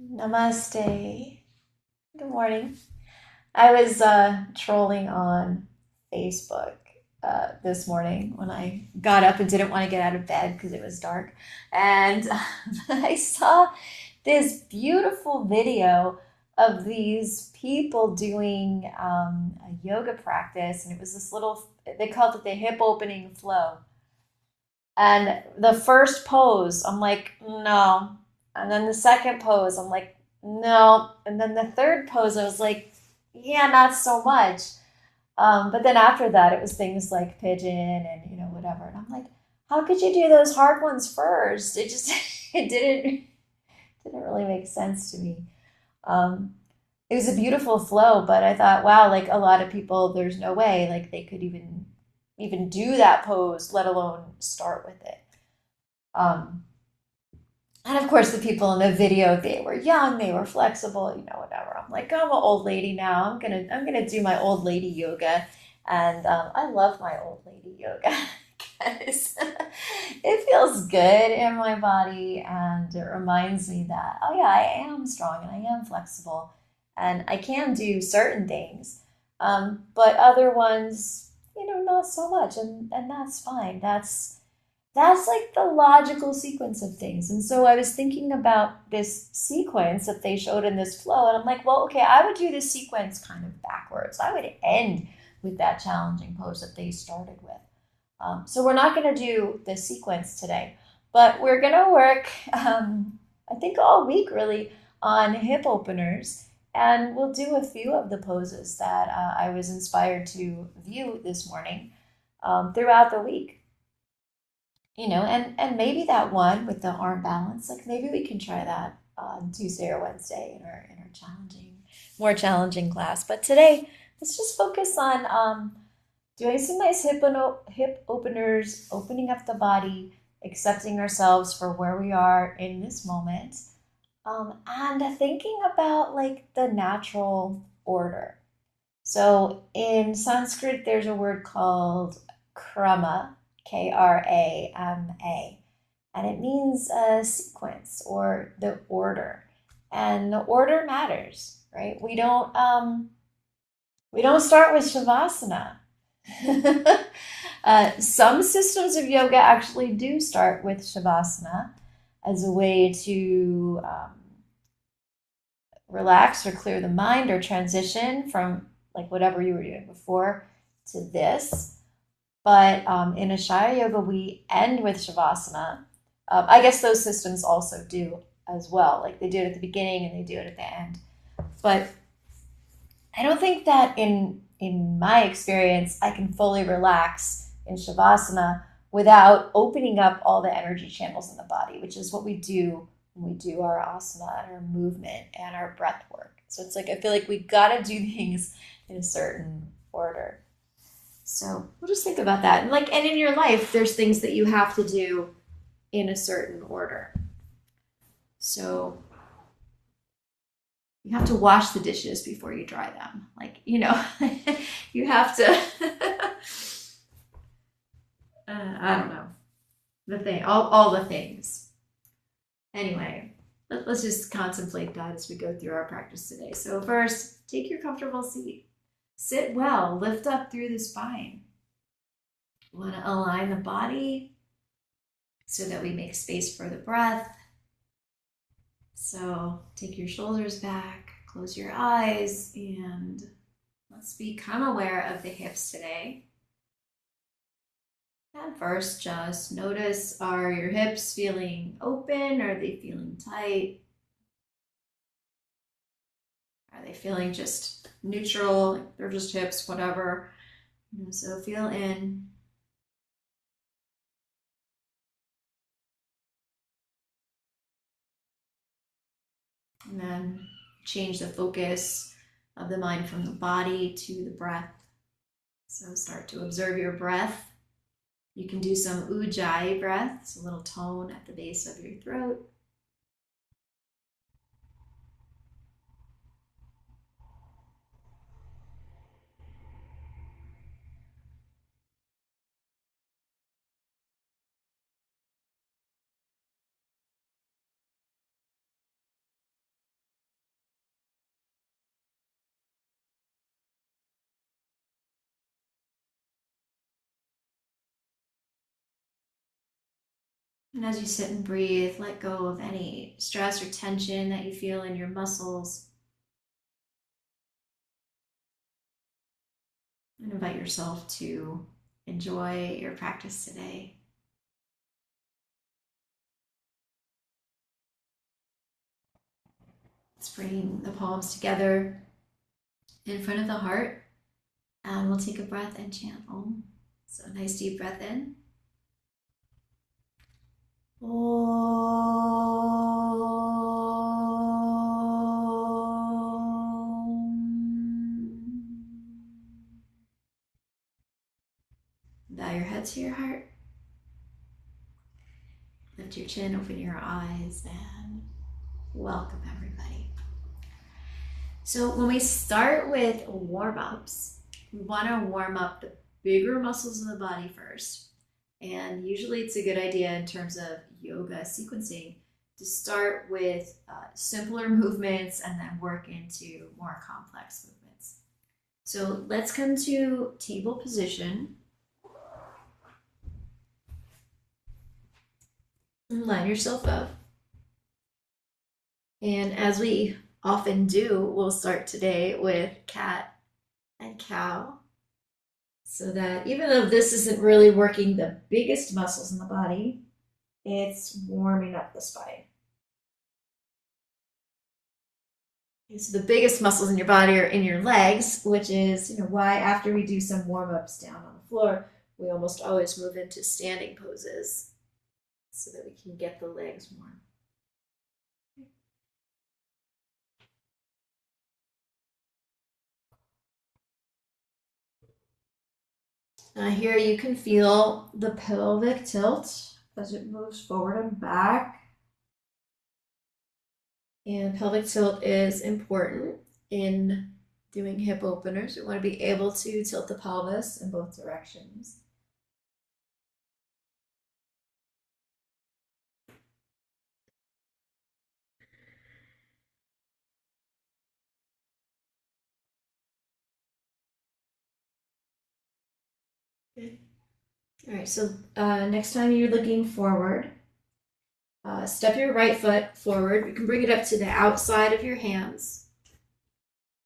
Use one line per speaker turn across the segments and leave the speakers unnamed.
Namaste. Good morning. I was trolling on Facebook this morning when I got up and didn't want to get out of bed because it was dark. And I saw this beautiful video of these people doing a yoga practice. And it was this little, they called it the hip opening flow. And the first pose, I'm like, no. And then the second pose, I'm like, no. And then the third pose, I was like, yeah, not so much. But then after that, it was things like pigeon and whatever. And I'm like, how could you do those hard ones first? It just it didn't really make sense to me. Um, it was a beautiful flow, but I thought, wow, like a lot of people, there's no way like they could even do that pose, let alone start with it. Um, and of course, the people in the video, they were young, they were flexible, whatever. I'm like, I'm an old lady now. I'm gonna do my old lady yoga, and I love my old lady yoga because it feels good in my body, and it reminds me that oh yeah, I am strong and I am flexible, and I can do certain things, but other ones, not so much, and that's fine. That's like the logical sequence of things. And so I was thinking about this sequence that they showed in this flow, and I'm like, well, okay, I would do this sequence kind of backwards. I would end with that challenging pose that they started with. So we're not going to do the sequence today, but we're going to work, I think, all week really on hip openers. And we'll do a few of the poses that I was inspired to view this morning throughout the week, and maybe that one with the arm balance, like maybe we can try that on Tuesday or Wednesday in our more challenging class. But today, let's just focus on doing some nice hip openers, opening up the body, accepting ourselves for where we are in this moment, and thinking about like the natural order. So in Sanskrit, there's a word called Krama, Krama, and it means a sequence or the order. And the order matters, right? We don't start with shavasana. Some systems of yoga actually do start with shavasana as a way to relax or clear the mind or transition from like whatever you were doing before to this. But in Ashaya Yoga, we end with Shavasana. I guess those systems also do as well. Like they do it at the beginning and they do it at the end. But I don't think that in my experience, I can fully relax in Shavasana without opening up all the energy channels in the body, which is what we do when we do our asana and our movement and our breath work. So it's like I feel like we gotta do things in a certain order. So we'll just think about that. And in your life, there's things that you have to do in a certain order. So you have to wash the dishes before you dry them. You have to I don't know. The thing, all the things. Anyway, let's just contemplate that as we go through our practice today. So first, take your comfortable seat. Sit well, lift up through the spine. We want to align the body so that we make space for the breath. So take your shoulders back, close your eyes, and let's become aware of the hips today. And first, just notice, are your hips feeling open? Are they feeling tight? Are they feeling just neutral? They're just hips, whatever. So feel in. And then change the focus of the mind from the body to the breath. So start to observe your breath. You can do some ujjayi breath, it's a little tone at the base of your throat. And as you sit and breathe, let go of any stress or tension that you feel in your muscles. And invite yourself to enjoy your practice today. Let's bring the palms together in front of the heart. And we'll take a breath and chant Om. So nice deep breath in. Bow your head to your heart. Lift your chin, open your eyes, and welcome everybody. So when we start with warm-ups, we want to warm up the bigger muscles in the body first. And usually it's a good idea in terms of yoga sequencing to start with simpler movements and then work into more complex movements. So let's come to table position. And line yourself up. And as we often do, we'll start today with cat and cow. So that even though this isn't really working the biggest muscles in the body, it's warming up the spine. Okay, so the biggest muscles in your body are in your legs, which is why after we do some warm-ups down on the floor, we almost always move into standing poses so that we can get the legs warm. Here you can feel the pelvic tilt as it moves forward and back. And pelvic tilt is important in doing hip openers. We want to be able to tilt the pelvis in both directions. Good. All right, so next time you're looking forward, step your right foot forward. You can bring it up to the outside of your hands.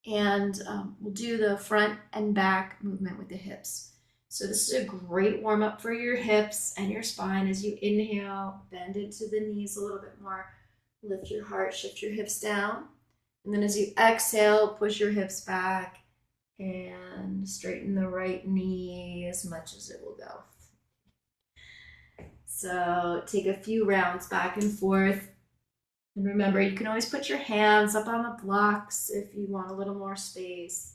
And we'll do the front and back movement with the hips. So this is a great warm up for your hips and your spine. As you inhale, bend into the knees a little bit more. Lift your heart, shift your hips down. And then as you exhale, push your hips back and straighten the right knee as much as it will go. So take a few rounds back and forth. And remember, you can always put your hands up on the blocks if you want a little more space.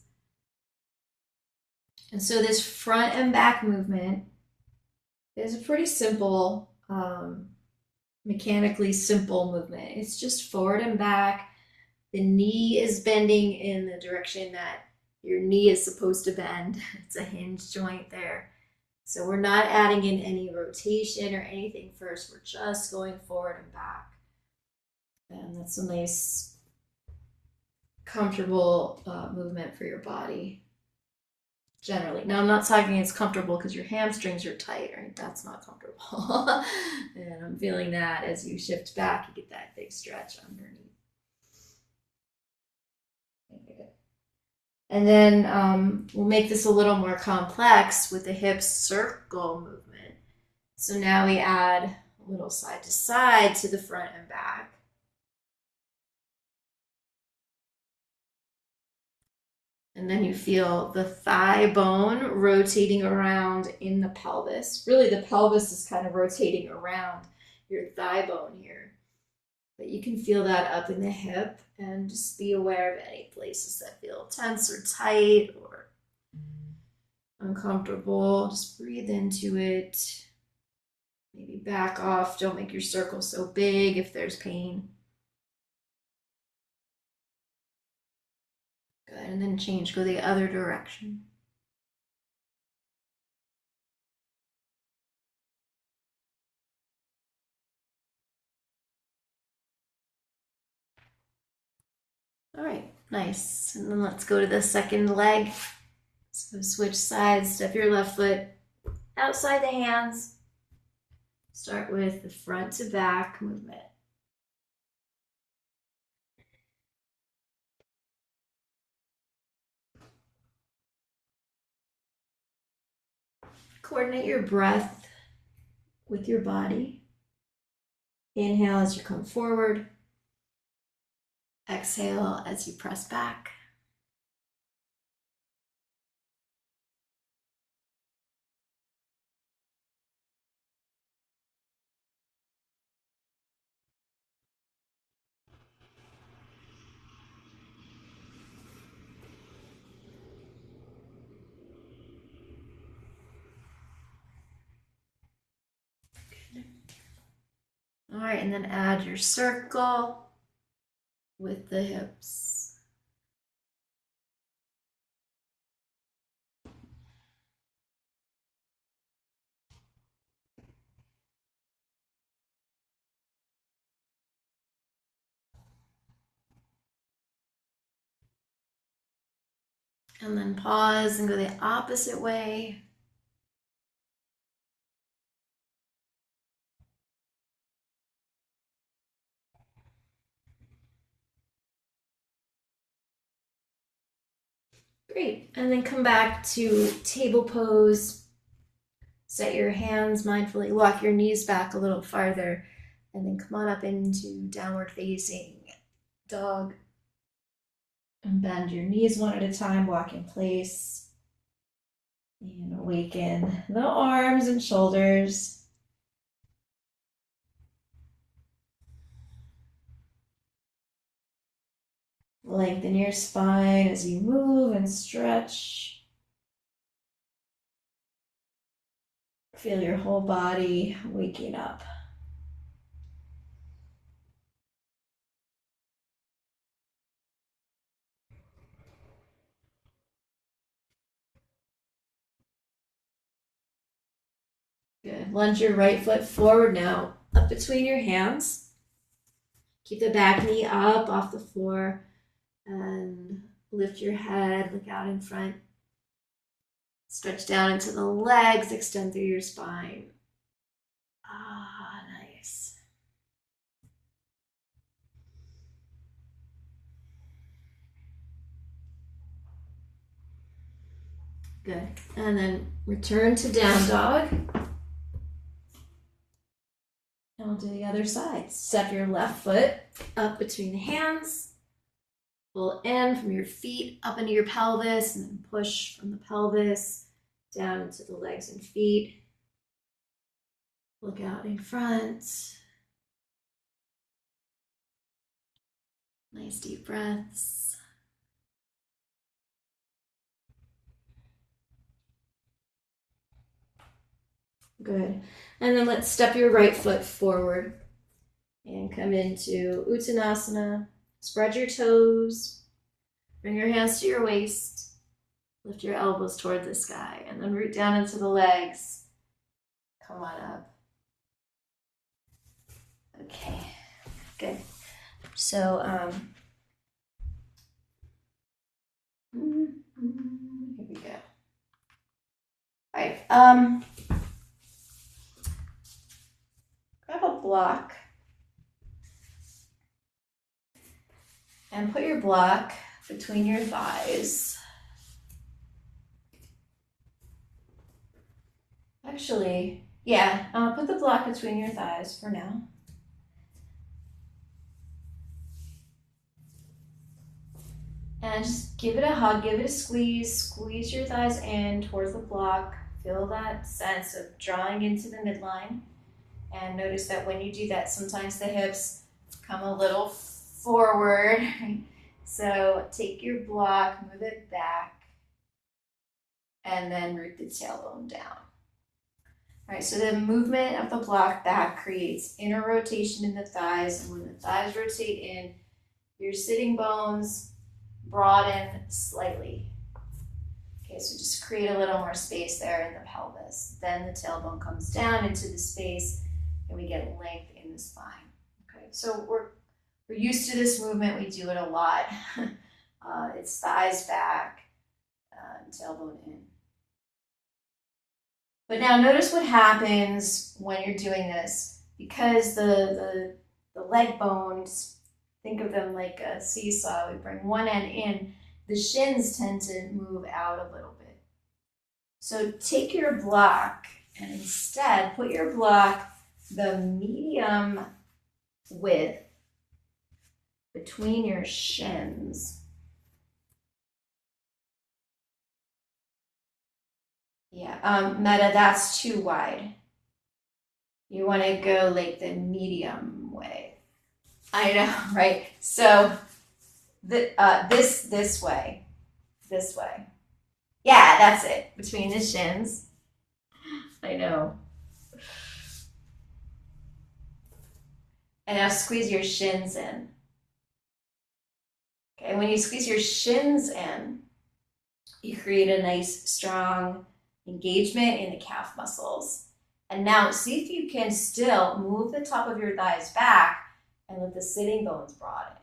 And so this front and back movement is a pretty simple, mechanically simple movement. It's just forward and back. The knee is bending in the direction that your knee is supposed to bend. It's a hinge joint there. So we're not adding in any rotation or anything first. We're just going forward and back. And that's a nice, comfortable movement for your body, generally. Now, I'm not talking it's comfortable because your hamstrings are tight, right? That's not comfortable. And I'm feeling that as you shift back, you get that big stretch underneath. Okay. And then we'll make this a little more complex with the hip circle movement. So now we add a little side to side to the front and back. And then you feel the thigh bone rotating around in the pelvis. Really, the pelvis is kind of rotating around your thigh bone here. But you can feel that up in the hip and just be aware of any places that feel tense or tight or uncomfortable. Just breathe into it. Maybe back off. Don't make your circle so big if there's pain. Good, and then change, go the other direction. All right, nice. And then let's go to the second leg. So switch sides, step your left foot outside the hands. Start with the front to back movement. Coordinate your breath with your body. Inhale as you come forward. Exhale as you press back. All right, and then add your circle with the hips. And then pause and go the opposite way. Great, and then come back to table pose. Set your hands mindfully, walk your knees back a little farther, and then come on up into downward facing dog. And bend your knees one at a time, walk in place. And awaken the arms and shoulders. Lengthen your spine as you move and stretch. Feel your whole body waking up. Good. Lunge your right foot forward now, up between your hands. Keep the back knee up off the floor and lift your head, look out in front. Stretch down into the legs, extend through your spine. Ah, nice. Good. And then return to down dog. And we'll do the other side. Step your left foot up between the hands. Pull in from your feet up into your pelvis and then push from the pelvis down into the legs and feet. Look out in front. Nice deep breaths. Good. And then let's step your right foot forward and come into Uttanasana. Spread your toes. Bring your hands to your waist. Lift your elbows toward the sky and then root down into the legs. Come on up. Okay, good. So, here we go. All right, grab a block and put your block between your thighs. Actually, yeah, put the block between your thighs for now. And just give it a hug, give it a squeeze, squeeze your thighs in towards the block. Feel that sense of drawing into the midline. And notice that when you do that, sometimes the hips come a little forward. So take your block, move it back, and then root the tailbone down. All right, so the movement of the block back creates inner rotation in the thighs. And when the thighs rotate in, your sitting bones broaden slightly. Okay, so just create a little more space there in the pelvis. Then the tailbone comes down into the space and we get length in the spine. Okay, so we're used to this movement. We do it a lot. It's thighs back, tailbone in. But now notice what happens when you're doing this. Because the leg bones, think of them like a seesaw. We bring one end in, the shins tend to move out a little bit. So take your block and instead put your block the medium width between your shins. Yeah, Meta, that's too wide. You want to go like the medium way. I know, right? So this way, this way. Yeah, that's it. Between the shins. I know. And now squeeze your shins in. Okay, when you squeeze your shins in, you create a nice, strong engagement in the calf muscles. And now see if you can still move the top of your thighs back and let the sitting bones broaden.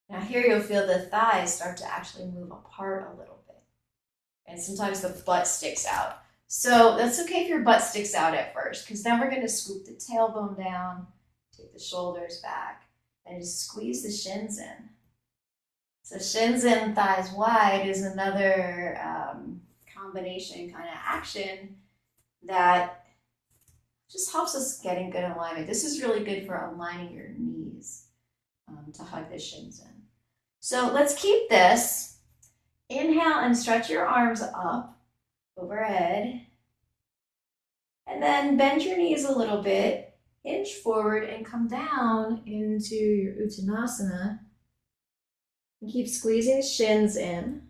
Now here you'll feel the thighs start to actually move apart a little bit. And sometimes the butt sticks out. So that's okay if your butt sticks out at first, because then we're going to scoop the tailbone down, take the shoulders back, and just squeeze the shins in. So shins in, thighs wide is another combination kind of action that just helps us get in good alignment. This is really good for aligning your knees to hug the shins in. So let's keep this. Inhale and stretch your arms up overhead. And then bend your knees a little bit, hinge forward and come down into your Uttanasana. And keep squeezing the shins in.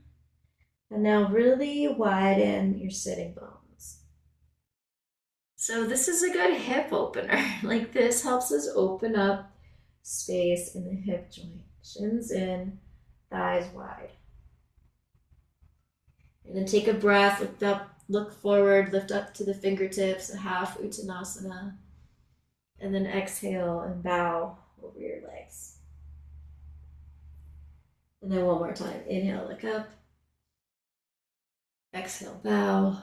And now really widen your sitting bones. So this is a good hip opener. Like this helps us open up space in the hip joint. Shins in, thighs wide. And then take a breath, lift up, look forward, lift up to the fingertips, a half Uttanasana. And then exhale and bow over your legs. And then one more time. Inhale, look up. Exhale, bow.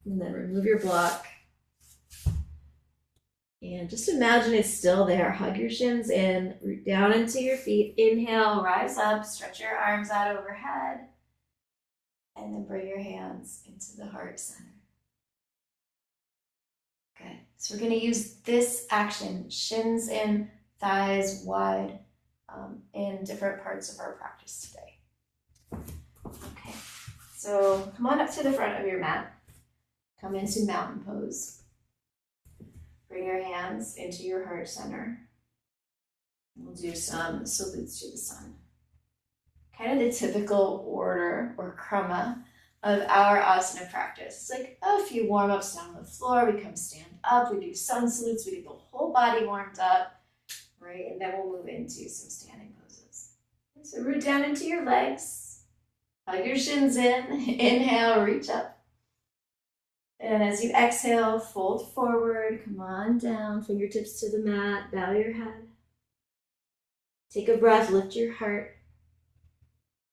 And then remove your block. And just imagine it's still there. Hug your shins in, root down into your feet. Inhale, rise up, stretch your arms out overhead. And then bring your hands into the heart center. Good. So we're going to use this action, shins in, thighs wide, in different parts of our practice today. Okay. So come on up to the front of your mat. Come into mountain pose. Bring your hands into your heart center. We'll do some salutes to the sun. Kind of the typical order or krama of our asana practice. It's like a few warm-ups down on the floor. We come stand up. We do sun salutes. We get the whole body warmed up, right? And then we'll move into some standing poses. So root down into your legs. Hug your shins in. Inhale, reach up. And as you exhale, fold forward. Come on down. Fingertips to the mat. Bow your head. Take a breath. Lift your heart.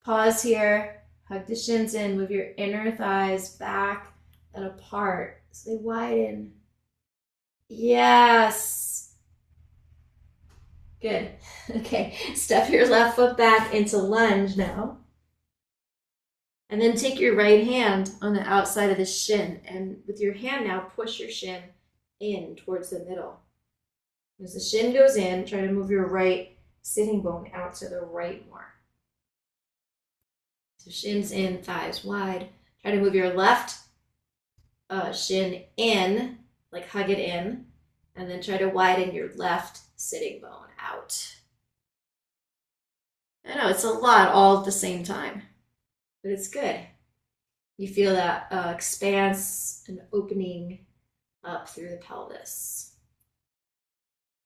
Pause here, hug the shins in, move your inner thighs back and apart so they widen. Yes. Good. Okay, step your left foot back into lunge now. And then take your right hand on the outside of the shin, and with your hand now, push your shin in towards the middle. As the shin goes in, try to move your right sitting bone out to the right more. So shins in, thighs wide. Try to move your left shin in, like hug it in, and then try to widen your left sitting bone out. I know it's a lot all at the same time, but it's good. You feel that expanse and opening up through the pelvis.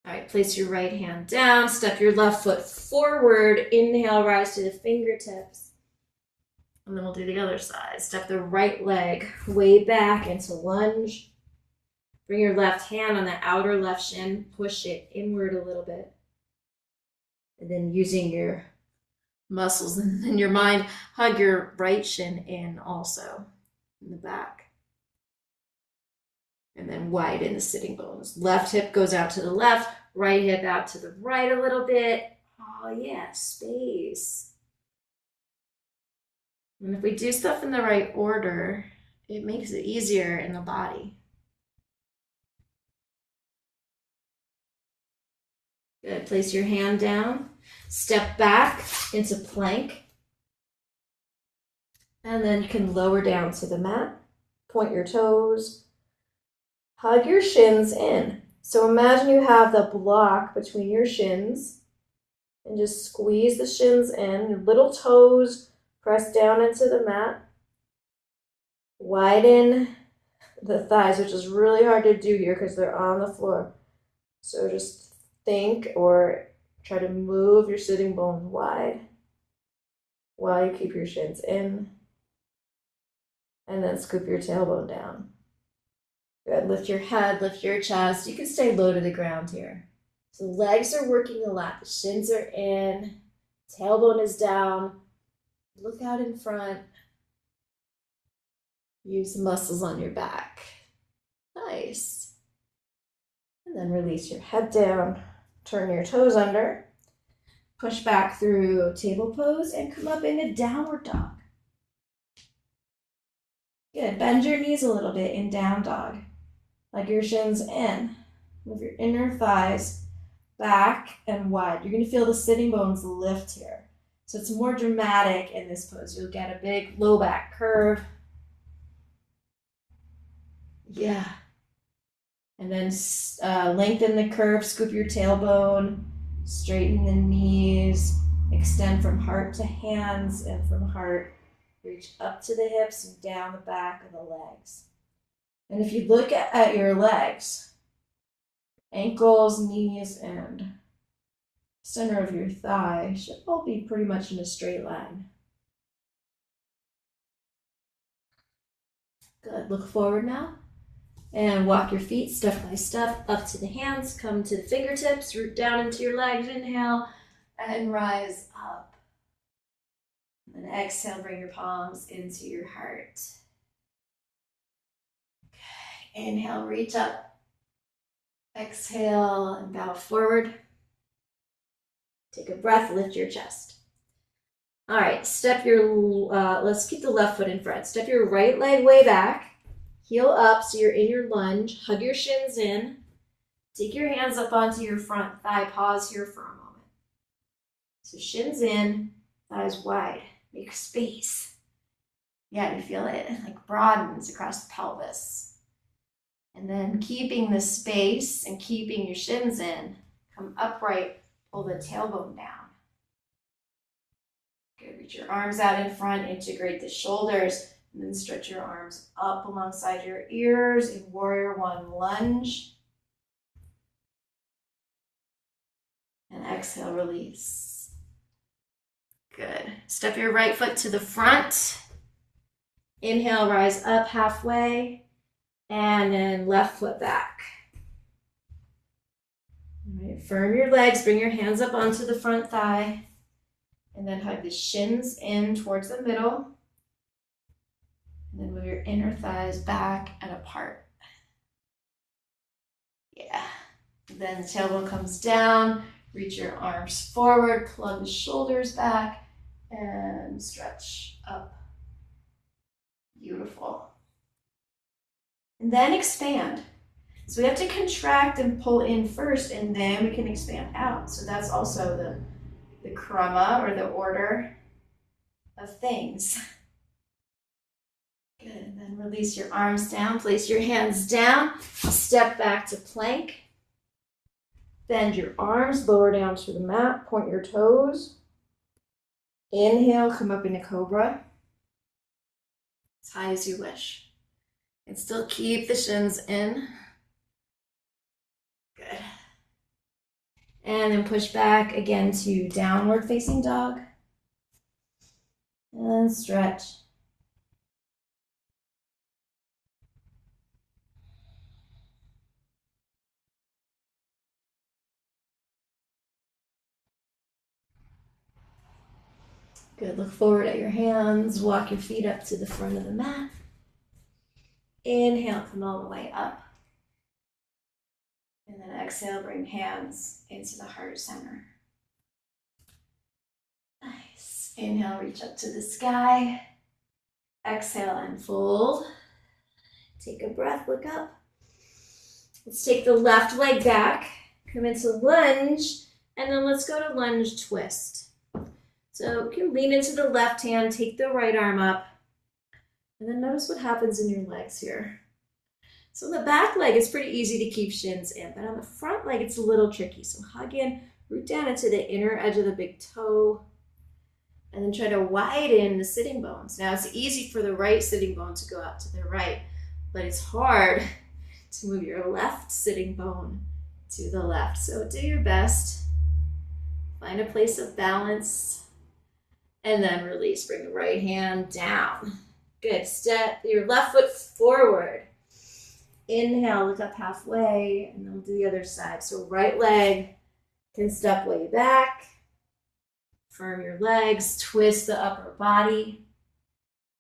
All right, place your right hand down, step your left foot forward, inhale, rise to the fingertips. And then we'll do the other side. Step the right leg way back into lunge. Bring your left hand on the outer left shin. Push it inward a little bit. And then using your muscles and in your mind, hug your right shin in also in the back. And then widen the sitting bones. Left hip goes out to the left, right hip out to the right a little bit. Oh yeah, space. And if we do stuff in the right order, it makes it easier in the body. Good. Place your hand down. Step back into plank. And then you can lower down to the mat. Point your toes. Hug your shins in. So imagine you have the block between your shins and just squeeze the shins in. Your little toes press down into the mat. Widen the thighs, which is really hard to do here because they're on the floor. So just think or try to move your sitting bones wide while you keep your shins in. And then scoop your tailbone down. Good. Lift your head, lift your chest. You can stay low to the ground here. So legs are working a lot. The shins are in. Tailbone is down. Look out in front. Use the muscles on your back. Nice. And then release your head down. Turn your toes under. Push back through table pose and come up into downward dog. Good. Bend your knees a little bit in down dog. Like your shins in. Move your inner thighs back and wide. You're going to feel the sitting bones lift here. So it's more dramatic in this pose. You'll get a big low back curve. Yeah. And then lengthen the curve, scoop your tailbone, straighten the knees, extend from heart to hands and from heart. Reach up to the hips and down the back of the legs. And if you look at your legs, ankles, knees, and center of your thigh should all be pretty much in a straight line. Good. Look forward now. And walk your feet step by step up to the hands. Come to the fingertips. Root down into your legs. Inhale and rise up. And then exhale, bring your palms into your heart. Okay. Inhale, reach up. Exhale and bow forward. Take a breath, lift your chest. All right, let's keep the left foot in front. Step your right leg way back. Heel up so you're in your lunge. Hug your shins in. Take your hands up onto your front thigh. Pause here for a moment. So shins in, thighs wide. Make space. Yeah, you feel it like broadens across the pelvis. And then keeping the space and keeping your shins in, come upright, pull the tailbone down. Good, reach your arms out in front, integrate the shoulders. And then stretch your arms up alongside your ears in Warrior One lunge. And exhale, release. Good. Step your right foot to the front. Inhale, rise up halfway. And then left foot back. All right, firm your legs, bring your hands up onto the front thigh. And then hug the shins in towards the middle. And then move your inner thighs back and apart. Yeah. Then the tailbone comes down. Reach your arms forward. Plug the shoulders back. And stretch up. Beautiful. And then expand. So we have to contract and pull in first, and then we can expand out. So that's also the Krama, or the order of things. Good, and then release your arms down, place your hands down, step back to plank. Bend your arms, lower down to the mat, point your toes. Inhale, come up into Cobra. As high as you wish. And still keep the shins in. Good. And then push back again to downward facing dog. And stretch. Good, look forward at your hands, walk your feet up to the front of the mat. Inhale, come all the way up. And then exhale, bring hands into the heart center. Nice. Inhale, reach up to the sky. Exhale and fold. Take a breath, look up. Let's take the left leg back, come into lunge, and then let's go to lunge twist. So you can lean into the left hand, take the right arm up, and then notice what happens in your legs here. So the back leg is pretty easy to keep shins in, but on the front leg, it's a little tricky. So hug in, root down into the inner edge of the big toe, and then try to widen the sitting bones. Now it's easy for the right sitting bone to go out to the right, but it's hard to move your left sitting bone to the left. So do your best. Find a place of balance and then release. Bring the right hand down. Good. Step your left foot forward. Inhale, look up halfway, and then we'll do the other side. So right leg can step way back. Firm your legs, twist the upper body,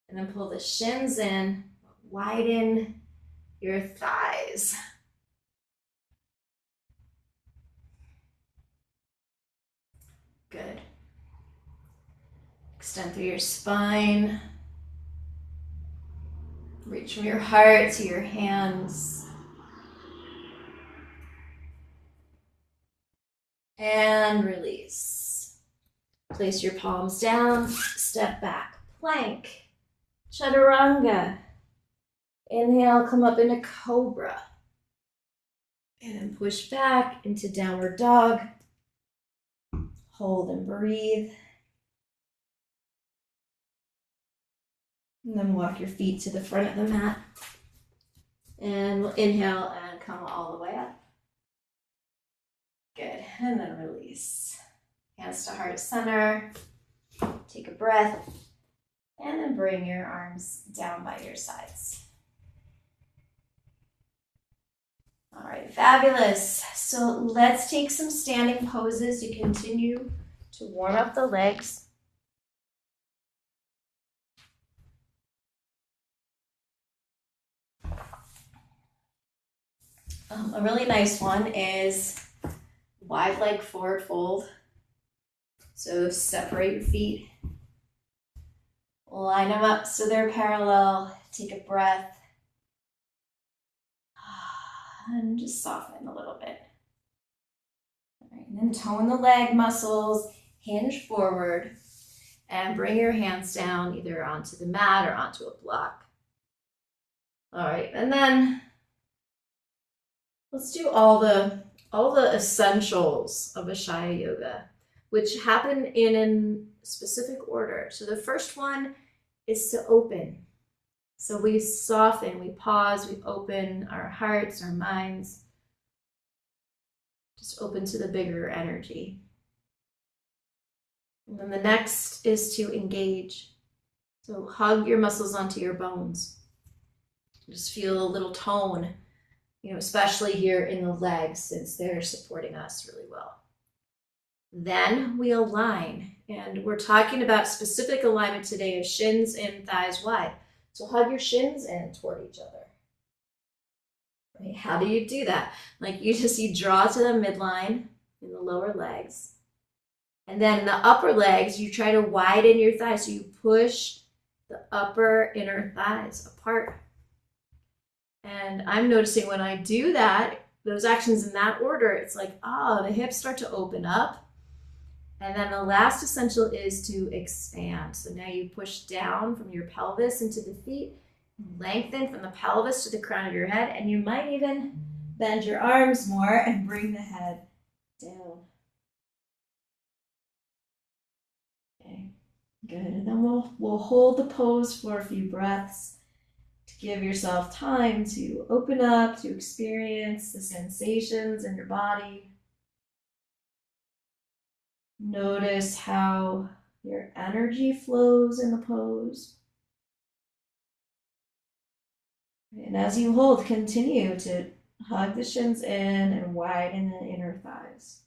and then pull the shins in, widen your thighs. Good. Extend through your spine. Reach from your heart to your hands. And release. Place your palms down, step back, plank, chaturanga. Inhale, come up into cobra. And then push back into downward dog. Hold and breathe. And then walk your feet to the front of the mat. And we'll inhale and come all the way up. Good, and then release. Hands to heart center. Take a breath. And then bring your arms down by your sides. All right, fabulous. So let's take some standing poses to continue to warm up the legs. A really nice one is wide leg forward fold. So separate your feet. Line them up so they're parallel. Take a breath. And just soften a little bit. All right, and then tone the leg muscles, hinge forward, and bring your hands down either onto the mat or onto a block. All right, and then let's do all the essentials of Ashaya Yoga, which happen in a specific order. So the first one is to open. So we soften, we pause, we open our hearts, our minds. Just open to the bigger energy. And then the next is to engage. So hug your muscles onto your bones. Just feel a little tone, especially here in the legs since they're supporting us really well. Then we align, and we're talking about specific alignment today of shins in, thighs wide. So hug your shins in toward each other. Right? How do you do that? You draw to the midline in the lower legs. And then in the upper legs, you try to widen your thighs. So you push the upper inner thighs apart. And I'm noticing when I do that, those actions in that order, it's like, the hips start to open up. And then the last essential is to expand. So now you push down from your pelvis into the feet, lengthen from the pelvis to the crown of your head, and you might even bend your arms more and bring the head down. Okay, good. And then we'll hold the pose for a few breaths to give yourself time to open up, to experience the sensations in your body. Notice how your energy flows in the pose. And as you hold, continue to hug the shins in and widen the inner thighs.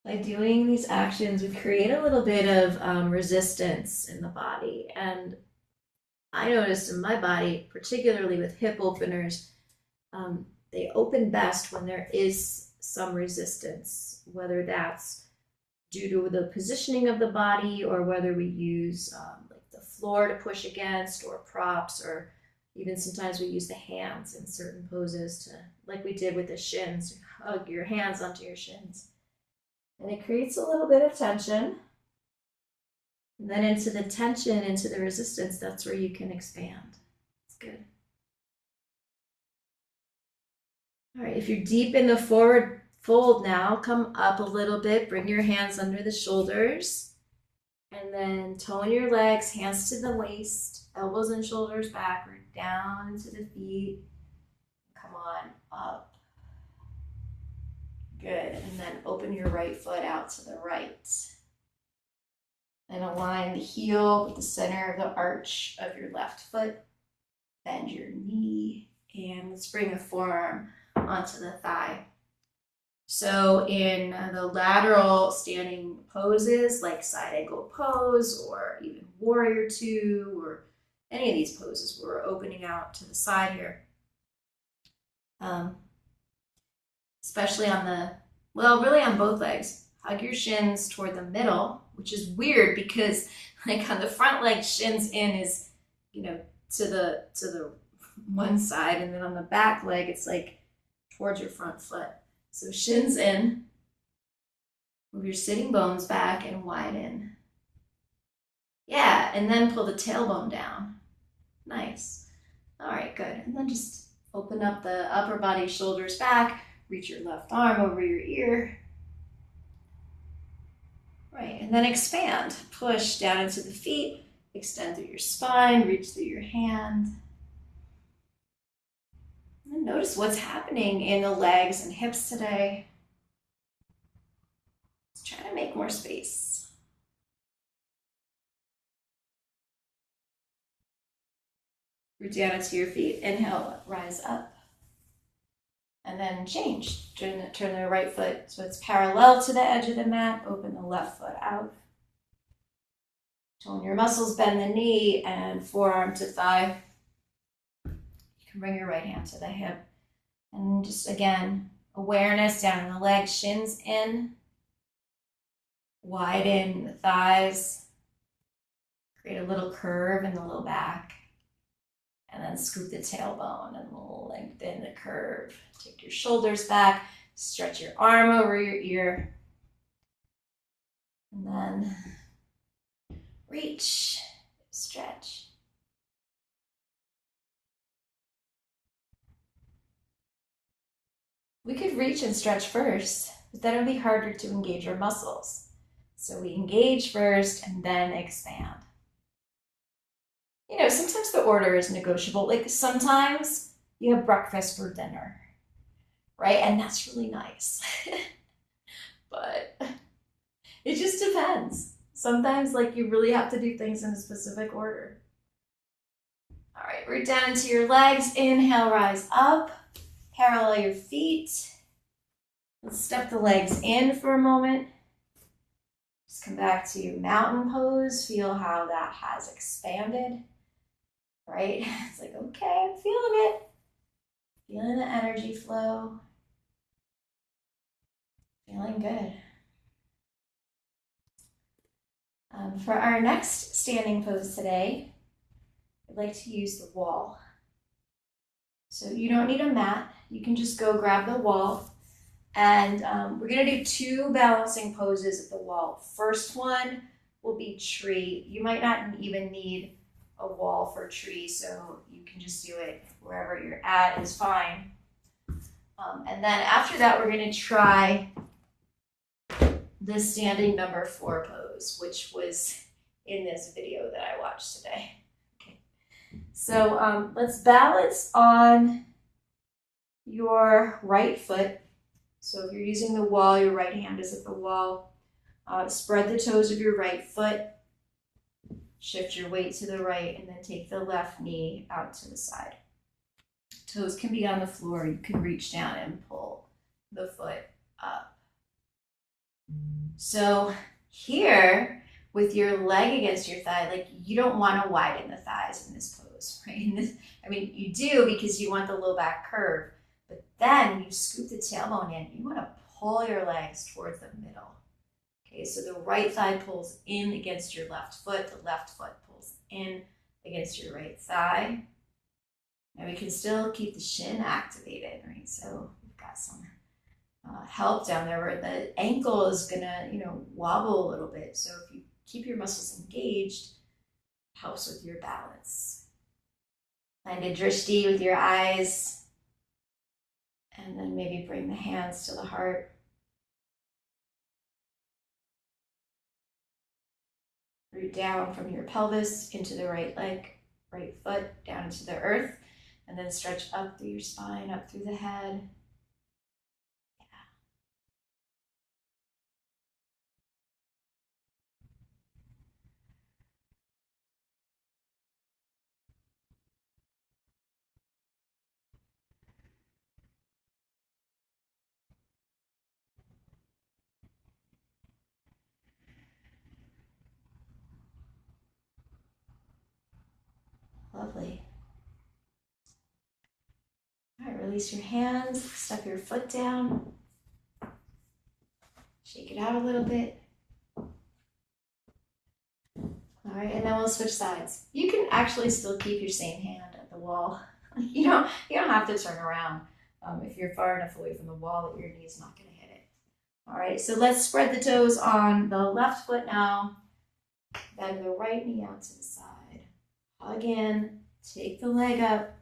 By doing these actions, we create a little bit of resistance in the body. And I noticed in my body, particularly with hip openers, they open best when there is some resistance, whether that's due to the positioning of the body or whether we use like the floor to push against or props, or even sometimes we use the hands in certain poses to, like we did with the shins, hug your hands onto your shins. And it creates a little bit of tension. And then into the tension, into the resistance, that's where you can expand. It's good. All right, if you're deep in the forward fold now, come up a little bit, bring your hands under the shoulders, and then tone your legs, hands to the waist, elbows and shoulders backward, down into the feet. Come on up. Good, and then open your right foot out to the right. And align the heel with the center of the arch of your left foot. Bend your knee, and let's bring the forearm onto the thigh. So in the lateral standing poses, like side angle pose, or even warrior two, or any of these poses, we're opening out to the side here. Especially on the, well, really on both legs. Hug your shins toward the middle, which is weird because like on the front leg, shins in is, you know, to the one side, and then on the back leg, it's like towards your front foot. So shins in, move your sitting bones back and widen. Yeah, and then pull the tailbone down. Nice. All right, good. And then just open up the upper body, shoulders back, reach your left arm over your ear. Right, and then expand. Push down into the feet, extend through your spine, reach through your hand. And notice what's happening in the legs and hips today. Let's try to make more space. Root down into your feet. Inhale, rise up. And then change. Turn the right foot so it's parallel to the edge of the mat. Open the left foot out. Tone your muscles, bend the knee, and forearm to thigh. You can bring your right hand to the hip. And just, again, awareness down in the legs, shins in. Widen the thighs. Create a little curve in the low back. And then scoop the tailbone and lengthen the curve. Take your shoulders back, stretch your arm over your ear. And then reach, stretch. We could reach and stretch first, but then it would be harder to engage our muscles. So we engage first and then expand. You know, sometimes the order is negotiable. Like sometimes you have breakfast for dinner, right? And that's really nice. But it just depends. Sometimes like you really have to do things in a specific order. All right, root down into your legs. Inhale, rise up. Parallel your feet. Let's step the legs in for a moment. Just come back to mountain pose. Feel how that has expanded. Right? It's like, okay, I'm feeling it. Feeling the energy flow. Feeling good. For our next standing pose today, I'd like to use the wall. So you don't need a mat. You can just go grab the wall. And we're going to do 2 balancing poses at the wall. First one will be tree. You might not even need a wall for tree, so you can just do it wherever you're at is fine. And then after that, we're going to try the standing number 4 pose, which was in this video that I watched today. Okay. So let's balance on your right foot. So if you're using the wall, your right hand is at the wall. Spread the toes of your right foot. Shift your weight to the right, and then take the left knee out to the side. Toes can be on the floor. You can reach down and pull the foot up. So here, with your leg against your thigh, like you don't want to widen the thighs in this pose, right? I mean, you do because you want the low back curve, but then you scoop the tailbone in. You want to pull your legs towards the middle. Okay, so the right thigh pulls in against your left foot. The left foot pulls in against your right thigh. And we can still keep the shin activated, right? So we've got some help down there where the ankle is gonna, wobble a little bit. So if you keep your muscles engaged, it helps with your balance. Find a drishti with your eyes, and then maybe bring the hands to the heart. Root down from your pelvis into the right leg, right foot, down into the earth, and then stretch up through your spine, up through the head. Lovely. All right, release your hands, step your foot down. Shake it out a little bit. All right, and then we'll switch sides. You can actually still keep your same hand at the wall. You don't have to turn around if you're far enough away from the wall that your knee is not going to hit it. All right, so let's spread the toes on the left foot now. Bend the right knee out to the side. Hug in, take the leg up.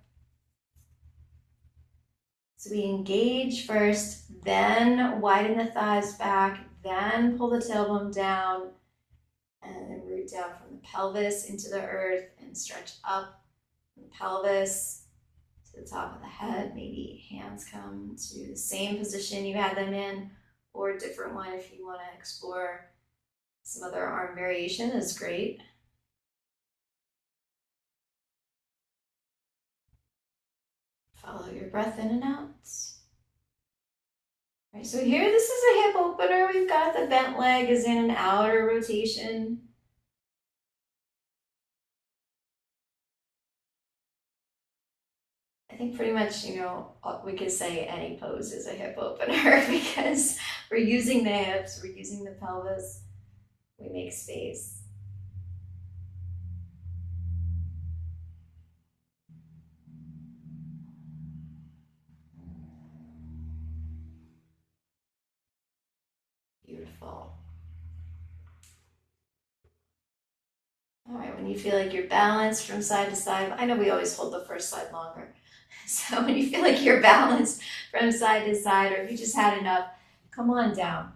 So we engage first, then widen the thighs back, then pull the tailbone down, and then root down from the pelvis into the earth and stretch up from the pelvis to the top of the head. Maybe hands come to the same position you had them in, or a different one if you want to explore some other arm variation is great. Follow your breath in and out. All right, so here, this is a hip opener. We've got the bent leg is in an outer rotation. I think pretty much, we could say any pose is a hip opener because we're using the hips, we're using the pelvis, we make space. Beautiful. All right, when you feel like you're balanced from side to side, I know we always hold the first side longer. So when you feel like you're balanced from side to side, or if you just had enough, come on down.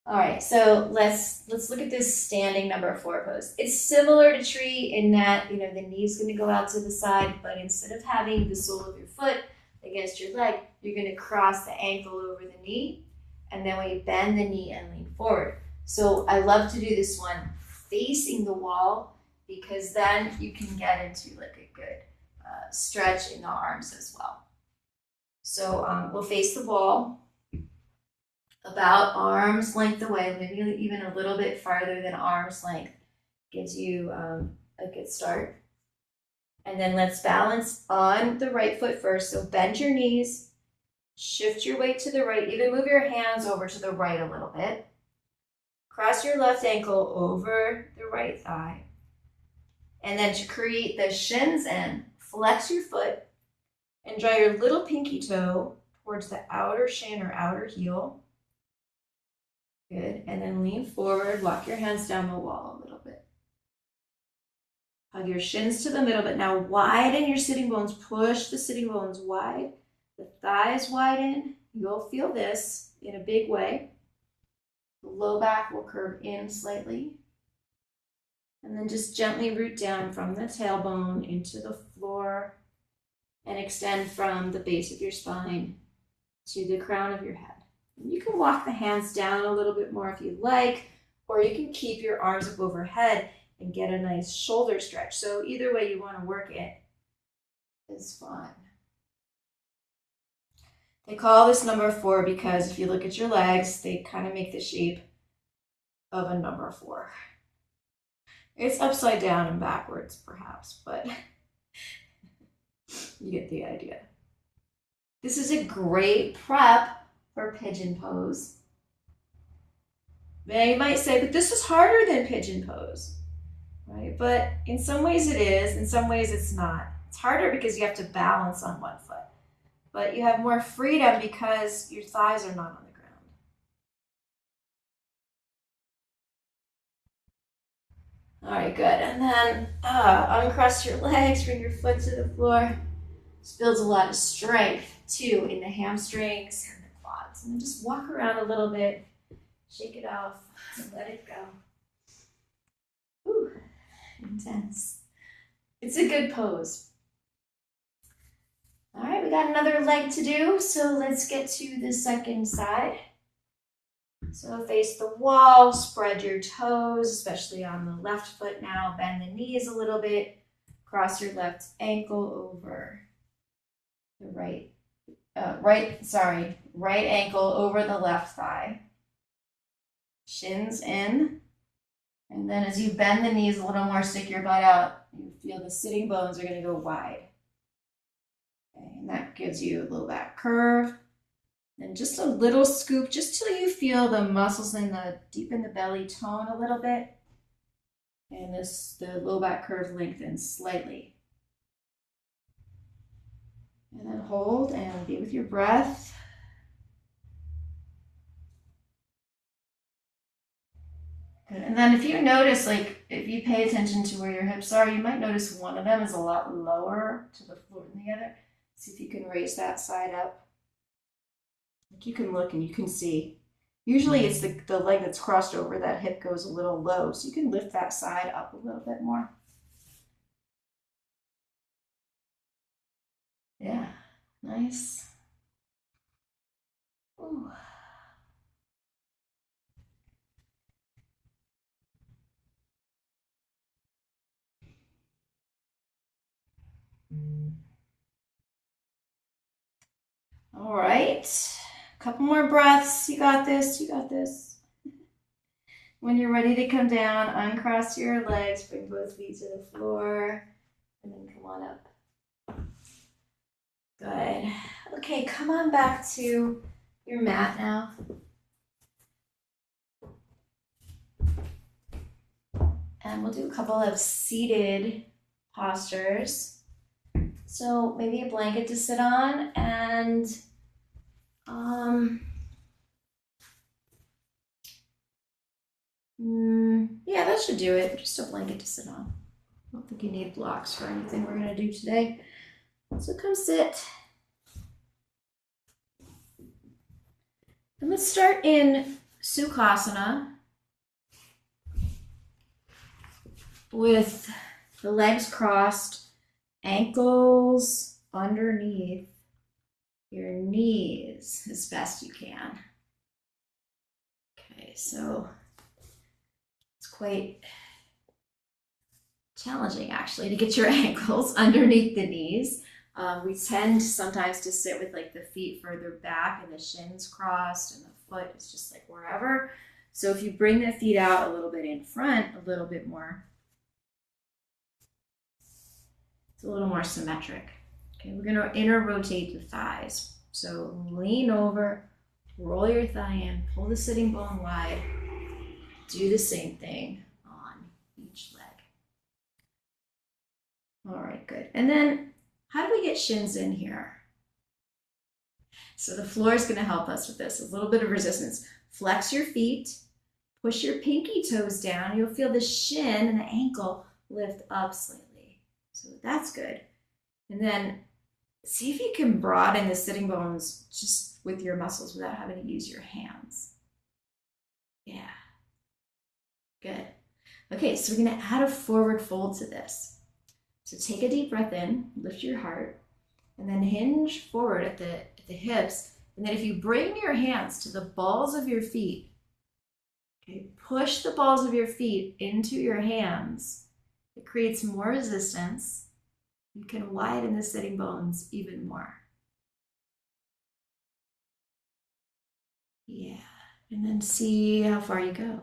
All right, so let's look at this standing number 4 pose. It's similar to tree in that, the knee's going to go out to the side, but instead of having the sole of your foot against your leg, you're going to cross the ankle over the knee, and then we bend the knee and lean forward. So I love to do this one facing the wall because then you can get into like a good stretch in the arms as well. So we'll face the wall about arm's length away, maybe even a little bit farther than arm's length gives you a good start. And then let's balance on the right foot first. So bend your knees, shift your weight to the right, even move your hands over to the right a little bit. Cross your left ankle over the right thigh. And then to create the shins in, flex your foot and draw your little pinky toe towards the outer shin or outer heel. Good. And then lean forward, walk your hands down the wall a little bit. Hug your shins to the middle, but now widen your sitting bones. Push the sitting bones wide. The thighs widen. You'll feel this in a big way. The low back will curve in slightly. And then just gently root down from the tailbone into the floor and extend from the base of your spine to the crown of your head. And you can walk the hands down a little bit more if you like, or you can keep your arms up overhead and get a nice shoulder stretch. So either way you want to work it is fine. I call this number 4 because if you look at your legs, they kind of make the shape of a number 4. It's upside down and backwards, perhaps, but you get the idea. This is a great prep for pigeon pose. Now you might say, but this is harder than pigeon pose, right? But in some ways it is, in some ways it's not. It's harder because you have to balance on one foot, but you have more freedom because your thighs are not on the ground. All right, good. And then uncross your legs, bring your foot to the floor. This builds a lot of strength too in the hamstrings and the quads. And then just walk around a little bit, shake it off, and let it go. Whew, intense. It's a good pose. All right, we got another leg to do, so let's get to the second side. So face the wall, spread your toes, especially on the left foot now. Bend the knees a little bit. Cross your left ankle over the right ankle over the left thigh. Shins in. And then as you bend the knees a little more, stick your butt out. You feel the sitting bones are going to go wide. Okay, and that gives you a low back curve. And just a little scoop, just till you feel the muscles deep in the belly tone a little bit. And the low back curve lengthens slightly. And then hold and be with your breath. Good. And then if you notice, like if you pay attention to where your hips are, you might notice one of them is a lot lower to the floor than the other. See if you can raise that side up. Like you can look and you can see. Usually it's the leg that's crossed over, that hip goes a little low. So you can lift that side up a little bit more. Yeah, nice. Ooh. All right, a couple more breaths. You got this, you got this. When you're ready to come down, uncross your legs, bring both feet to the floor, and then come on up. Good. Okay, come on back to your mat now. And we'll do a couple of seated postures. So maybe a blanket to sit on and yeah, that should do it. Just a blanket to sit on. I don't think you need blocks for anything we're gonna do today. So come sit. And let's start in Sukhasana with the legs crossed, ankles underneath your knees as best you can. Okay, so it's quite challenging actually to get your ankles underneath the knees. We tend sometimes to sit with like the feet further back and the shins crossed and the foot is just like wherever. So if you bring the feet out a little bit in front, a little bit more, it's a little more symmetric. Okay, we're gonna inner rotate the thighs. So lean over, roll your thigh in, pull the sitting bone wide, do the same thing on each leg. All right, good. And then how do we get shins in here? So the floor is gonna help us with this, a little bit of resistance. Flex your feet, push your pinky toes down. You'll feel the shin and the ankle lift up slightly. So that's good. And then see if you can broaden the sitting bones just with your muscles without having to use your hands. Yeah, good. Okay, so we're gonna add a forward fold to this. So take a deep breath in, lift your heart, and then hinge forward at the hips. And then if you bring your hands to the balls of your feet, okay, push the balls of your feet into your hands. It creates more resistance. You can widen the sitting bones even more. Yeah. And then see how far you go.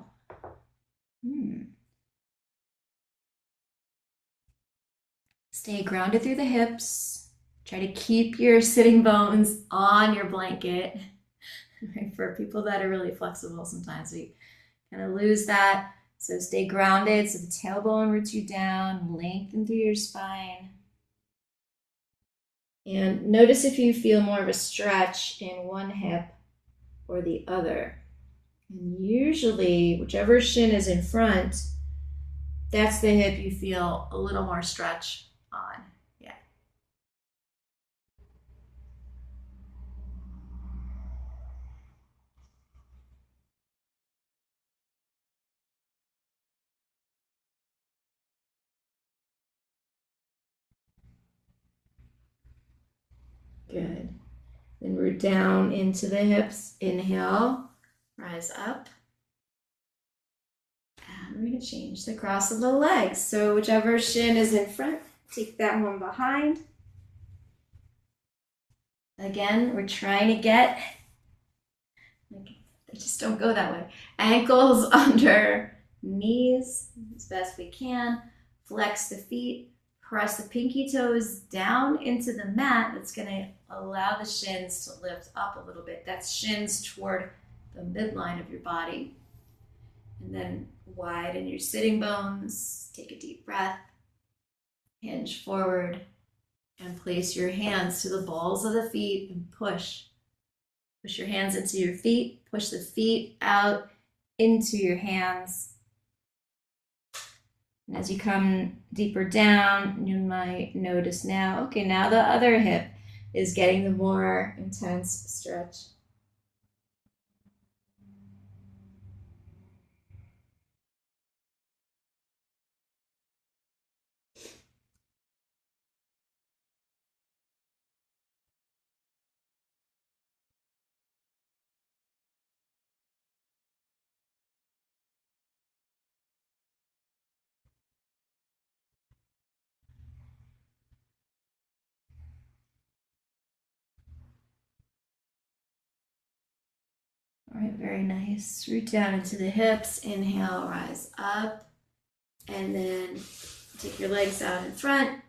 Stay grounded through the hips. Try to keep your sitting bones on your blanket. For people that are really flexible, sometimes we kind of lose that. So stay grounded so the tailbone roots you down, lengthen through your spine. And notice if you feel more of a stretch in one hip or the other. And usually, whichever shin is in front, that's the hip you feel a little more stretch on. Yeah. Good. Then root down into the hips. Inhale, rise up. And we're going to change the cross of the legs. So whichever shin is in front, take that one behind. Again, we're trying to get, they just don't go that way. Ankles under knees as best we can. Flex the feet. Press the pinky toes down into the mat. That's going to allow the shins to lift up a little bit. That's shins toward the midline of your body. And then widen your sitting bones. Take a deep breath. Hinge forward and place your hands to the balls of the feet and push. Push your hands into your feet. Push the feet out into your hands. And as you come deeper down, you might notice now, okay, now the other hip is getting the more intense stretch. All right, very nice. Root down into the hips. Inhale, rise up. And then take your legs out in front.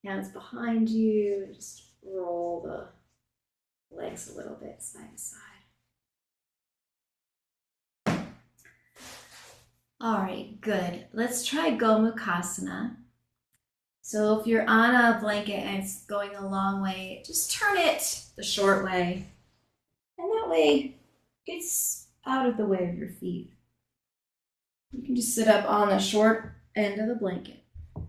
Hands behind you. Just roll the legs a little bit side to side. All right, good. Let's try Gomukhasana. So if you're on a blanket and it's going a long way, just turn it the short way. And that way it's out of the way of your feet. You can just sit up on the short end of the blanket. All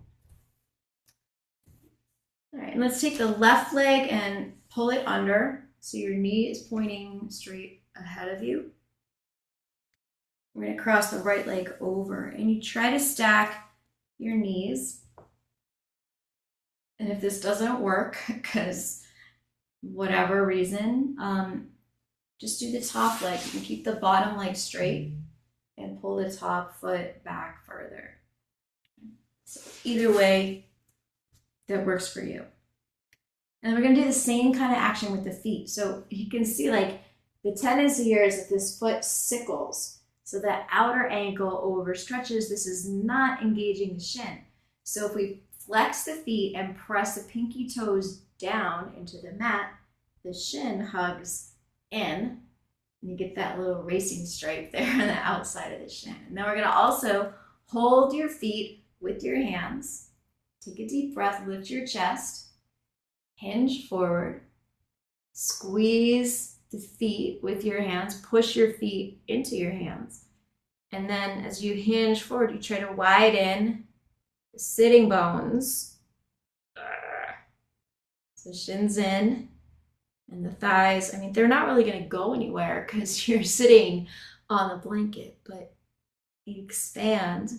right, and let's take the left leg and pull it under so your knee is pointing straight ahead of you. We're going to cross the right leg over and you try to stack your knees. And if this doesn't work, because whatever reason, just do the top leg. You can keep the bottom leg straight and pull the top foot back further. So either way that works for you. And we're going to do the same kind of action with the feet. So you can see like the tendency here is that this foot sickles. So that outer ankle overstretches. This is not engaging the shin. So if we flex the feet and press the pinky toes down into the mat, the shin hugs in, and you get that little racing stripe there on the outside of the shin. And then we're going to also hold your feet with your hands. Take a deep breath, lift your chest, hinge forward, squeeze the feet with your hands, push your feet into your hands. And then as you hinge forward, you try to widen the sitting bones. So shins in. And the thighs, I mean, they're not really going to go anywhere because you're sitting on the blanket, but you expand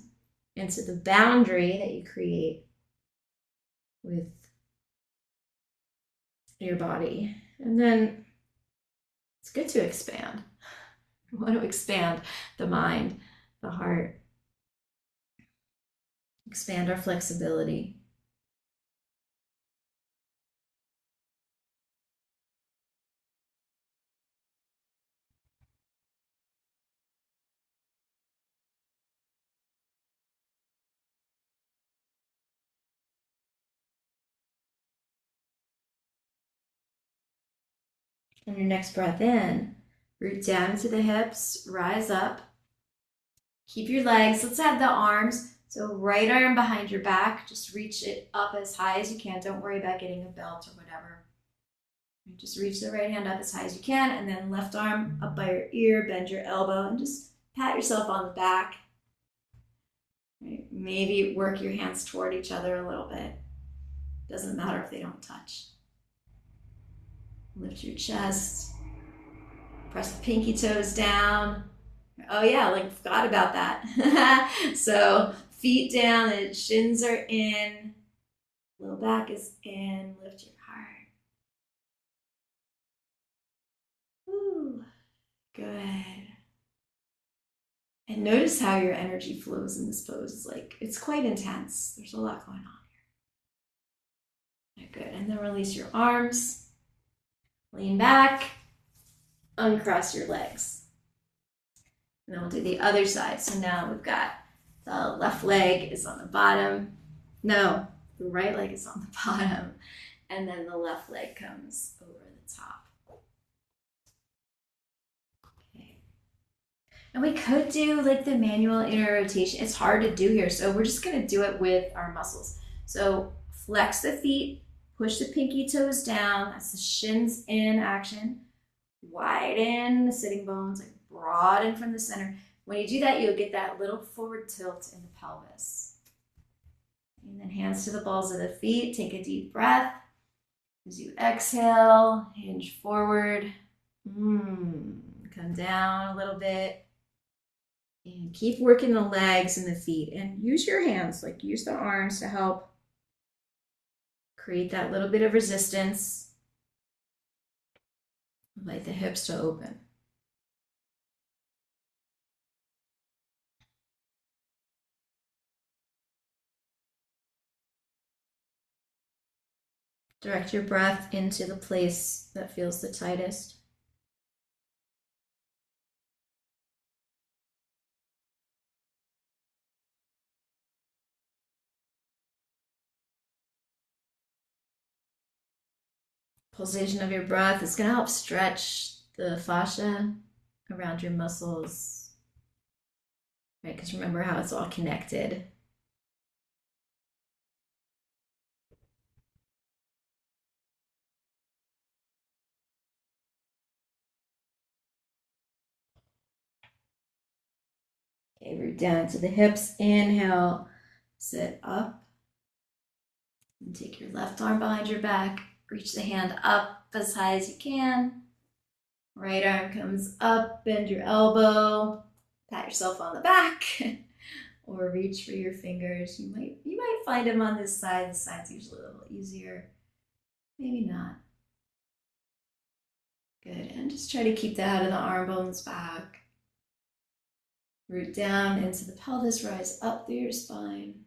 into the boundary that you create with your body. And then it's good to expand. We want to expand the mind, the heart, expand our flexibility. On your next breath in, root down into the hips, rise up. Keep your legs, let's add the arms. So right arm behind your back, just reach it up as high as you can. Don't worry about getting a belt or whatever. Just reach the right hand up as high as you can, and then left arm up by your ear, bend your elbow, and just pat yourself on the back. Right. Maybe work your hands toward each other a little bit. Doesn't matter if they don't touch. Lift your chest. Press the pinky toes down. Oh yeah, like forgot about that. So feet down, the shins are in. Low back is in. Lift your heart. Ooh, good. And notice how your energy flows in this pose. Like it's quite intense. There's a lot going on here. Good. And then release your arms. Lean back. Uncross your legs. And then we'll do the other side. So now we've got the left leg is on the bottom. No, the right leg is on the bottom. And then the left leg comes over the top. Okay. And we could do like the manual inner rotation. It's hard to do here. So we're just going to do it with our muscles. So flex the feet, push the pinky toes down. That's the shins in action. Widen the sitting bones, like broaden from the center. When you do that, you'll get that little forward tilt in the pelvis. And then hands to the balls of the feet. Take a deep breath. As you exhale, hinge forward. Come down a little bit. And keep working the legs and the feet. And use your hands, like use the arms to help create that little bit of resistance. Like the hips to open. Direct your breath into the place that feels the tightest. Pulsation of your breath is going to help stretch the fascia around your muscles, right? Because remember how it's all connected. Okay, root down to the hips. Inhale, sit up. And take your left arm behind your back. Reach the hand up as high as you can. Right arm comes up, bend your elbow, pat yourself on the back, or reach for your fingers. You might find them on this side. This side's usually a little easier. Maybe not. Good, and just try to keep the head of the arm bones back. Root down into the pelvis, rise up through your spine.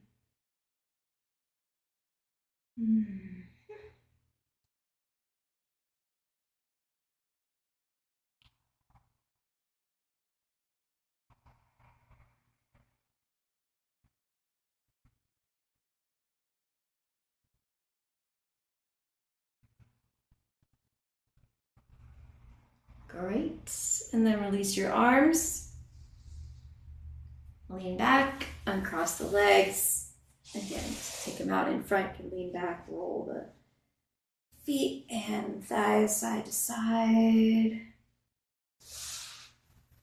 Great, and then release your arms. Lean back, uncross the legs. Again, take them out in front. You can lean back, roll the feet and thighs side to side.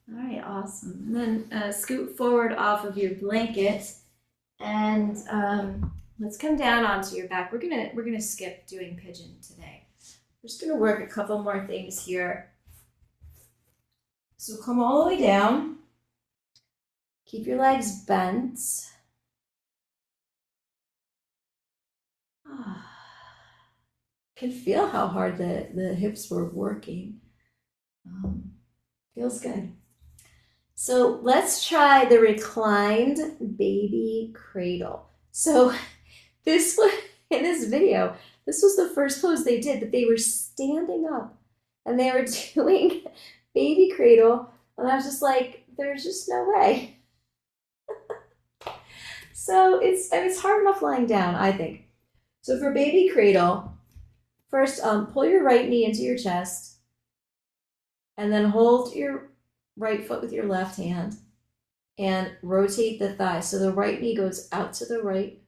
All right, awesome. And then scoot forward off of your blanket, and let's come down onto your back. We're gonna skip doing pigeon today. We're just gonna work a couple more things here. So come all the way down. Keep your legs bent. Can feel how hard the hips were working. Feels good. So let's try the reclined baby cradle. So this was, in this video, this was the first pose they did, but they were standing up and they were doing baby cradle. And I was just like, there's just no way. So it's hard enough lying down, I think. So for baby cradle, first pull your right knee into your chest. And then hold your right foot with your left hand and rotate the thigh. So the right knee goes out to the right.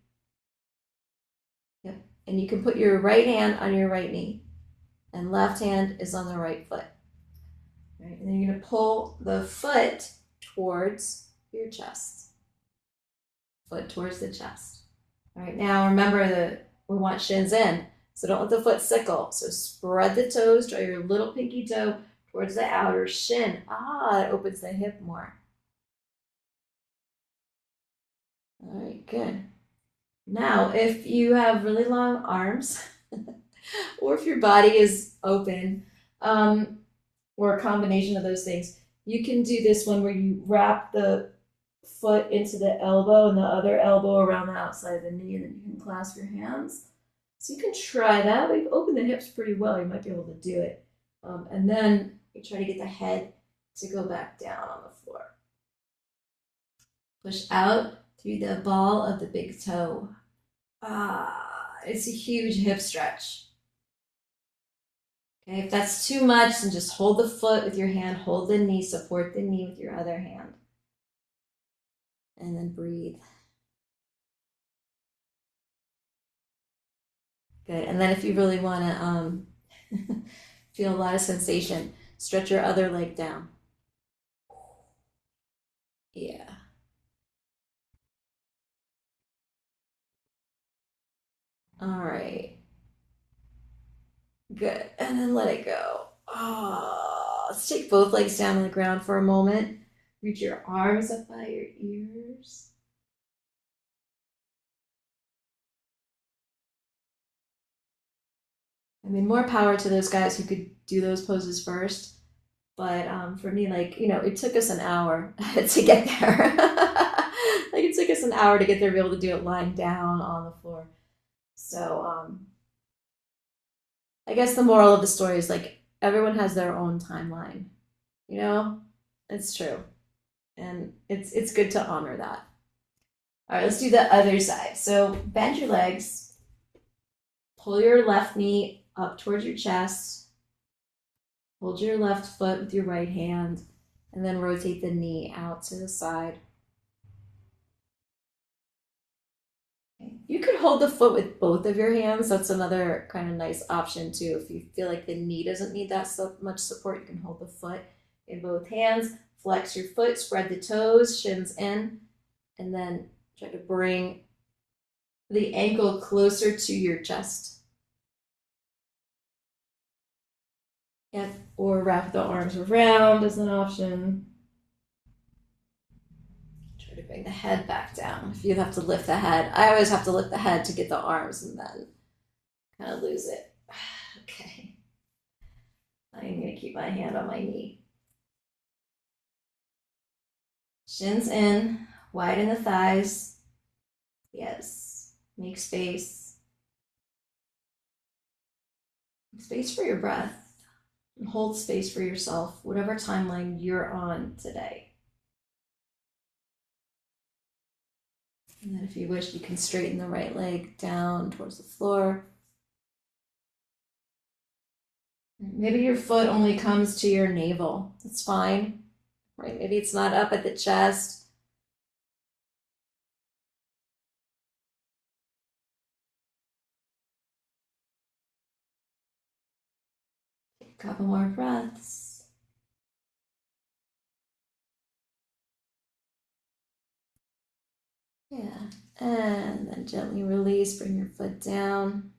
Yep. And you can put your right hand on your right knee and left hand is on the right foot. Right. And then you're going to pull the foot towards your chest. Foot towards the chest. All right. Now remember we want shins in. So don't let the foot sickle. So spread the toes, draw your little pinky toe towards the outer shin. It opens the hip more. All right, good. Now, if you have really long arms, or if your body is open, or a combination of those things, you can do this one where you wrap the foot into the elbow and the other elbow around the outside of the knee, and then you can clasp your hands. So you can try that. We've opened the hips pretty well. You might be able to do it. And then you try to get the head to go back down on the floor. Push out through the ball of the big toe. It's a huge hip stretch. Okay, if that's too much, then just hold the foot with your hand, hold the knee, support the knee with your other hand. And then breathe. Good. And then if you really want to feel a lot of sensation, stretch your other leg down. Yeah. All right. Good. And then let it go. Let's take both legs down on the ground for a moment. Reach your arms up by your ears. I mean, more power to those guys who could do those poses first. But for me, it took us an hour to get there. It took us an hour to get there, to be able to do it lying down on the floor. So I guess the moral of the story is everyone has their own timeline. It's true. And it's good to honor that. All right, let's do the other side. So bend your legs, pull your left knee up towards your chest, hold your left foot with your right hand, and then rotate the knee out to the side. Okay. You could hold the foot with both of your hands. That's another kind of nice option too. If you feel like the knee doesn't need that so much support, you can hold the foot in both hands, flex your foot, spread the toes, shins in, and then try to bring the ankle closer to your chest. Yep, or wrap the arms around as an option. Try to bring the head back down. If you have to lift the head, I always have to lift the head to get the arms and then kind of lose it. Okay. I'm going to keep my hand on my knee. Shins in, widen the thighs. Yes, make space. Make space for your breath. And hold space for yourself, whatever timeline you're on today. And then if you wish, you can straighten the right leg down towards the floor. Maybe your foot only comes to your navel. That's fine, right? Maybe it's not up at the chest. Take a couple more breaths. Yeah, and then gently release, bring your foot down.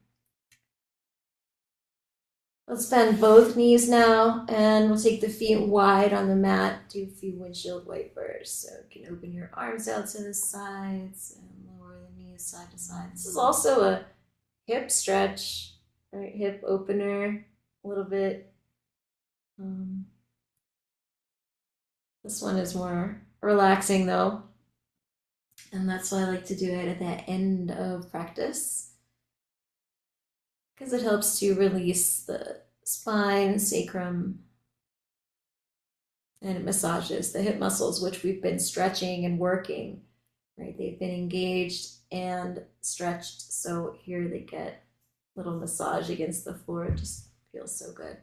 Let's bend both knees now, and we'll take the feet wide on the mat, do a few windshield wipers. So you can open your arms out to the sides and lower the knees side to side. This is also a hip stretch, right? Hip opener, a little bit. This one is more relaxing though. And that's why I like to do it at the end of practice, because it helps to release the spine, sacrum, and it massages the hip muscles, which we've been stretching and working, right? They've been engaged and stretched. So here they get a little massage against the floor. It just feels so good.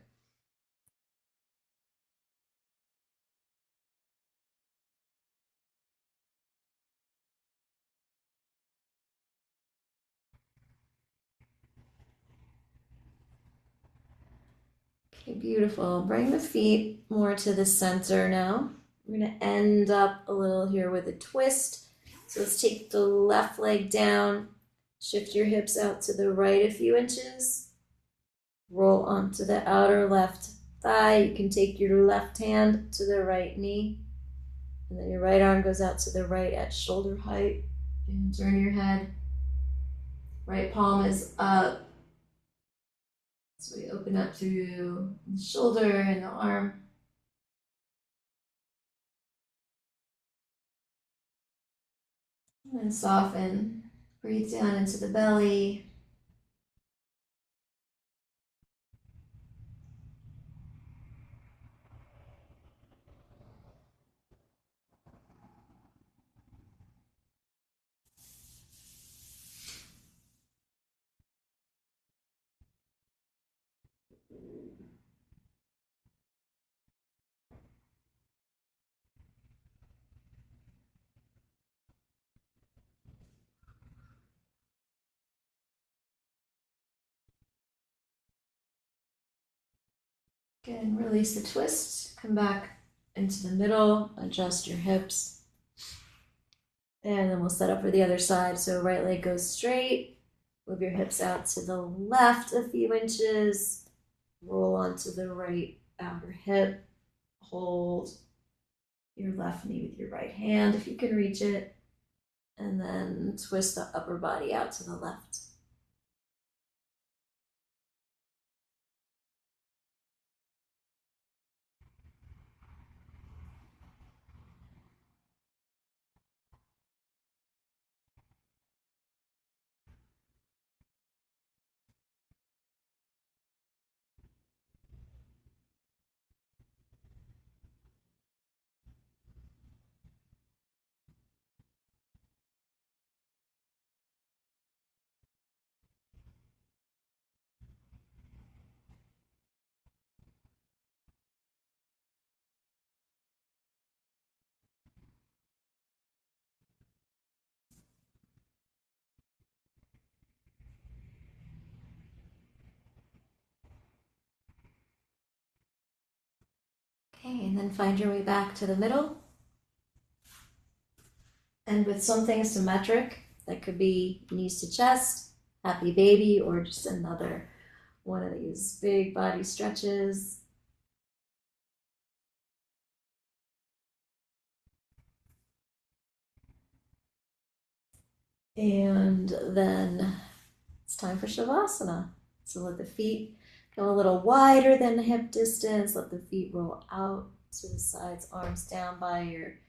Okay, beautiful. Bring the feet more to the center now. We're going to end up a little here with a twist. So let's take the left leg down, shift your hips out to the right a few inches, roll onto the outer left thigh. You can take your left hand to the right knee, and then your right arm goes out to the right at shoulder height. And turn your head. Right palm is up. So we open up through the shoulder and the arm. And soften. Breathe down into the belly. Again, release the twist. Come back into the middle. Adjust your hips. And then we'll set up for the other side. So right leg goes straight. Move your hips out to the left a few inches. Roll onto the right outer hip. Hold your left knee with your right hand if you can reach it. And then twist the upper body out to the left. Okay, and then find your way back to the middle. And with something symmetric, that could be knees to chest, happy baby, or just another one of these big body stretches. And then it's time for Shavasana. So let the feet go a little wider than the hip distance. Let the feet roll out to the sides, arms down by your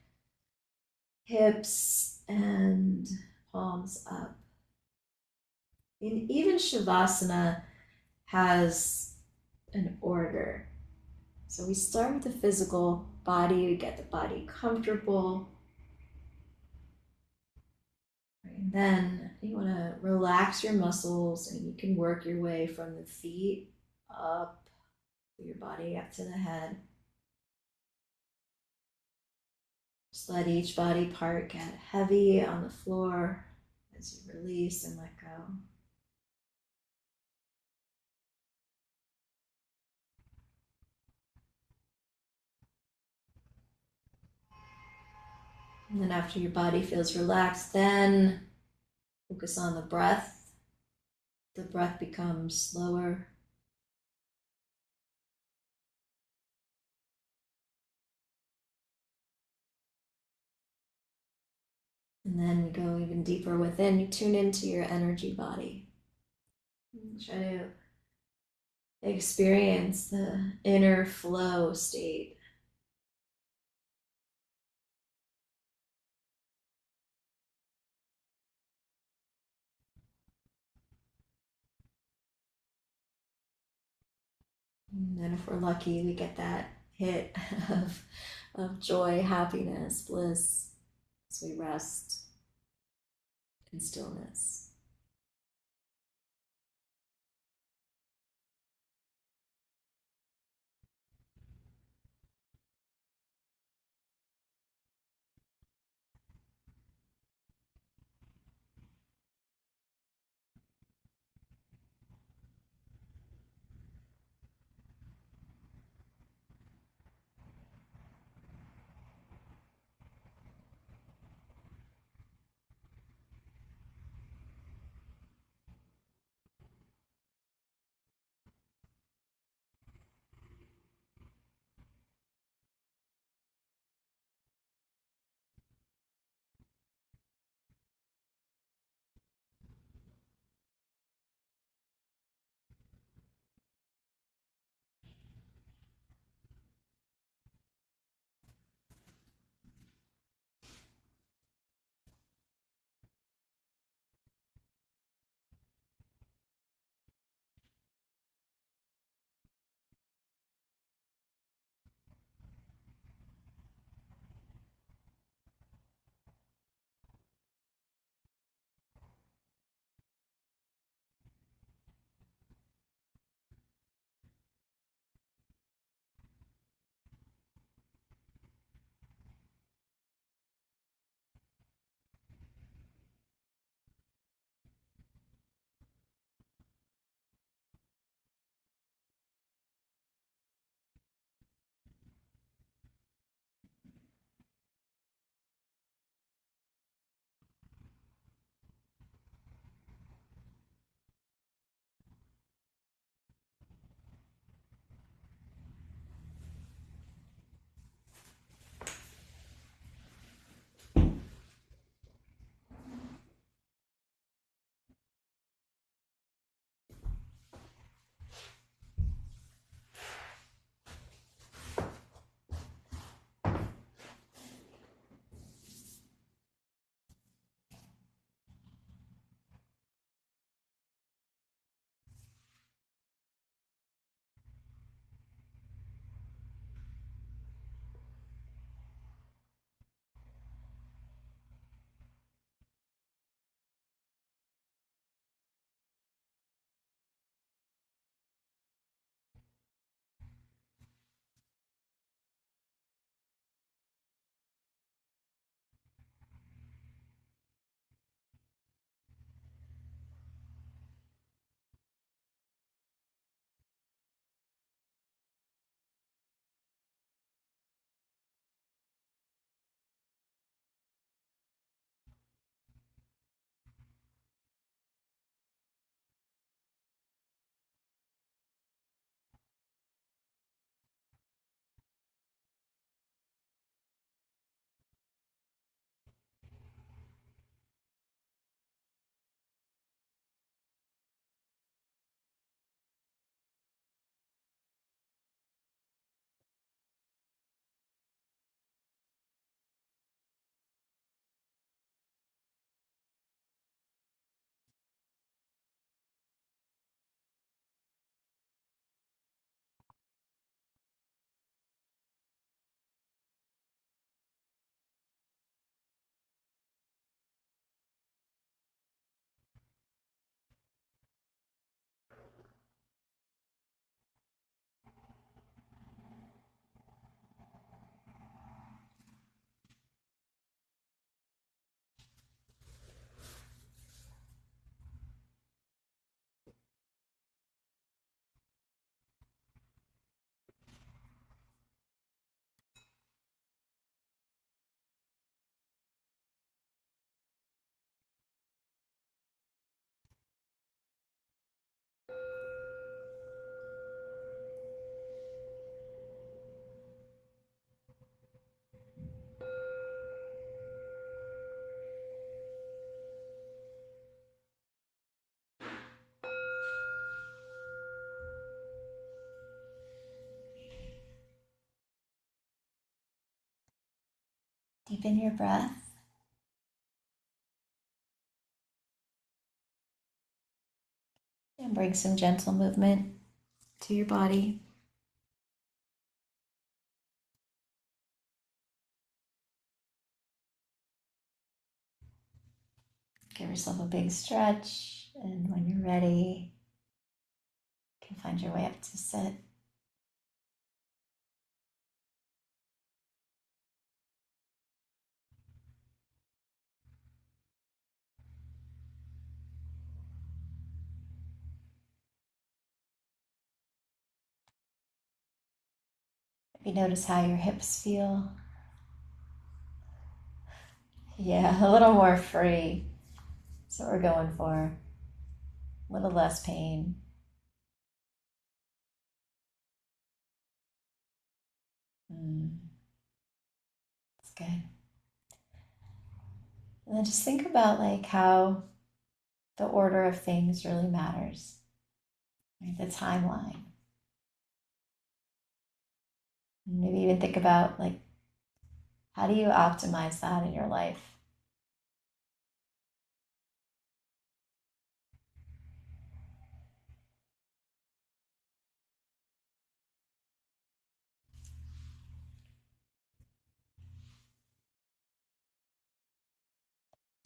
hips and palms up. And even Shavasana has an order. So we start with the physical body, we get the body comfortable. And then you want to relax your muscles, and you can work your way from the feet up your body up to the head. Just let each body part get heavy on the floor as you release and let go. And then after your body feels relaxed, then focus on the breath. The breath becomes slower. And then you go even deeper within. You tune into your energy body. Try to experience the inner flow state. And then if we're lucky, we get that hit of joy, happiness, bliss as we rest in stillness. deepen your breath. And bring some gentle movement to your body. Give yourself a big stretch, and when you're ready, you can find your way up to sit. Maybe notice how your hips feel. Yeah, a little more free. That's what we're going for. A little less pain. That's good. And then just think about like how the order of things really matters. Right? The timeline. And maybe even think about like how do you optimize that in your life?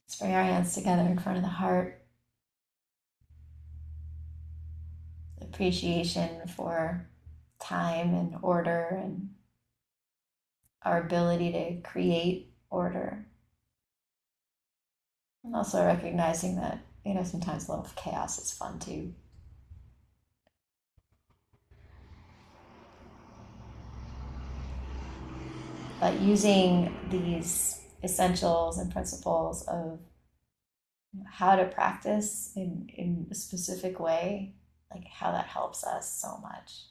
Let's bring our hands together in front of the heart. Appreciation for time and order and our ability to create order. And also recognizing that, sometimes a little chaos is fun too. But using these essentials and principles of how to practice in a specific way, like how that helps us so much.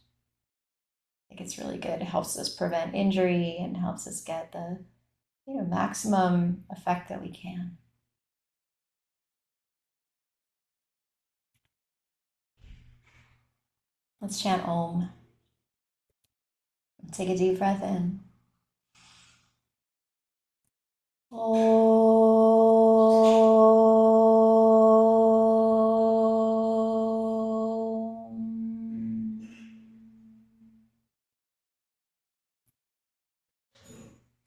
I think it's really good. It helps us prevent injury and helps us get the maximum effect that we can. Let's chant Om. Take a deep breath in. Om.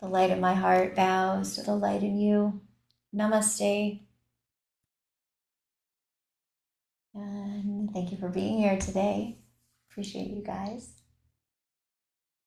The light in my heart bows to the light in you. Namaste. And thank you for being here today. Appreciate you guys.